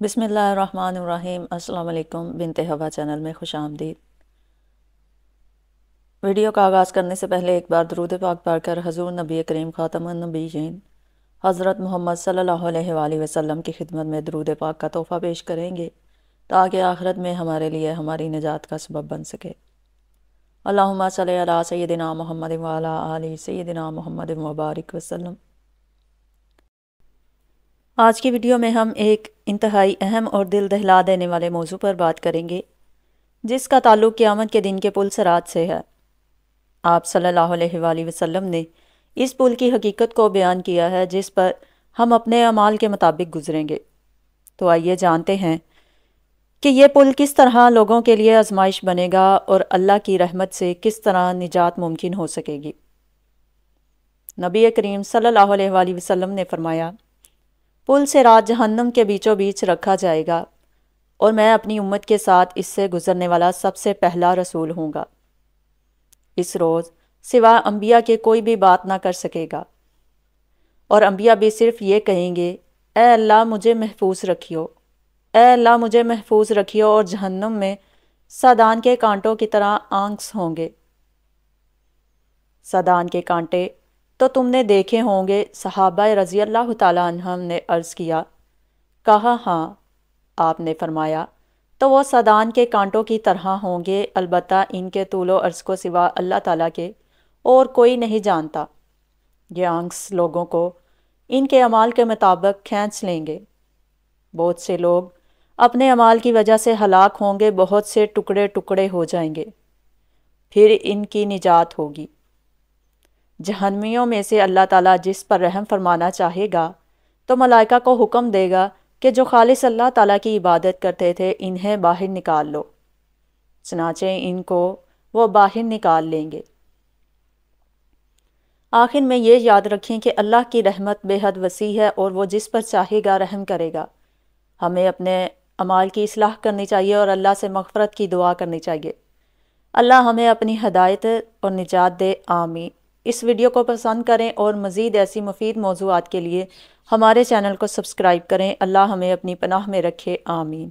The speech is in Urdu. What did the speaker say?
بسم اللہ الرحمن الرحیم۔ السلام علیکم، بنت ہوا چینل میں خوش آمدید۔ ویڈیو کا آغاز کرنے سے پہلے ایک بار درود پاک پڑھ کر حضور نبی کریم خاتم النبیین حضرت محمد صلی اللہ علیہ وآلہ وسلم کی خدمت میں درود پاک کا تحفہ پیش کریں گے تاکہ آخرت میں ہمارے لیے ہماری نجات کا سبب بن سکے۔ اللہم صلی علی سیدنا محمد وعلی آل سیدنا محمد مبارک وسلم۔ آج کی ویڈیو میں ہم ایک انتہائی اہم اور دل دہلا دینے والے موضوع پر بات کریں گے جس کا تعلق قیامت کے دن کے پل صراط سے ہے۔ آپ صلی اللہ علیہ وآلہ وسلم نے اس پل کی حقیقت کو بیان کیا ہے جس پر ہم اپنے اعمال کے مطابق گزریں گے۔ تو آئیے جانتے ہیں کہ یہ پل کس طرح لوگوں کے لیے آزمائش بنے گا اور اللہ کی رحمت سے کس طرح نجات ممکن ہو سکے گی۔ نبی کریم صلی اللہ علیہ وآلہ وسلم نے فرمایا، پل صراط جہنم کے بیچوں بیچ رکھا جائے گا اور میں اپنی امت کے ساتھ اس سے گزرنے والا سب سے پہلا رسول ہوں گا۔ اس روز سوا انبیاء کے کوئی بھی بات نہ کر سکے گا اور انبیاء بھی صرف یہ کہیں گے، اے اللہ مجھے محفوظ رکھیو، اے اللہ مجھے محفوظ رکھیو، اور جہنم میں سادان کے کانٹوں کی طرح آنکس ہوں گے۔ سادان کے کانٹے تو تم نے دیکھے ہوں گے، صحابہ رضی اللہ تعالیٰ عنہم نے عرض کہا ہاں۔ آپ نے فرمایا تو وہ سادان کے کانٹوں کی طرح ہوں گے، البتہ ان کے طول و عرض کو سوا اللہ تعالیٰ کے اور کوئی نہیں جانتا۔ یہ آنکس لوگوں کو ان کے اعمال کے مطابق کھینچ لیں گے۔ بہت سے لوگ اپنے اعمال کی وجہ سے ہلاک ہوں گے، بہت سے ٹکڑے ٹکڑے ہو جائیں گے، پھر ان کی نجات ہوگی۔ جہنمیوں میں سے اللہ تعالیٰ جس پر رحم فرمانا چاہے گا تو ملائکہ کو حکم دے گا کہ جو خالص اللہ تعالیٰ کی عبادت کرتے تھے انہیں باہر نکال لو، چنانچہ ان کو وہ باہر نکال لیں گے۔ آخر میں یہ یاد رکھیں کہ اللہ کی رحمت بے حد وسیع ہے اور وہ جس پر چاہے گا رحم کرے گا۔ ہمیں اپنے اعمال کی اصلاح کرنی چاہیے اور اللہ سے مغفرت کی دعا کرنی چاہیے۔ اللہ ہمیں اپنی ہدایت اور نجات دے، آمین۔ اس ویڈیو کو پسند کریں اور مزید ایسی مفید موضوعات کے لیے ہمارے چینل کو سبسکرائب کریں۔ اللہ ہمیں اپنی پناہ میں رکھے، آمین۔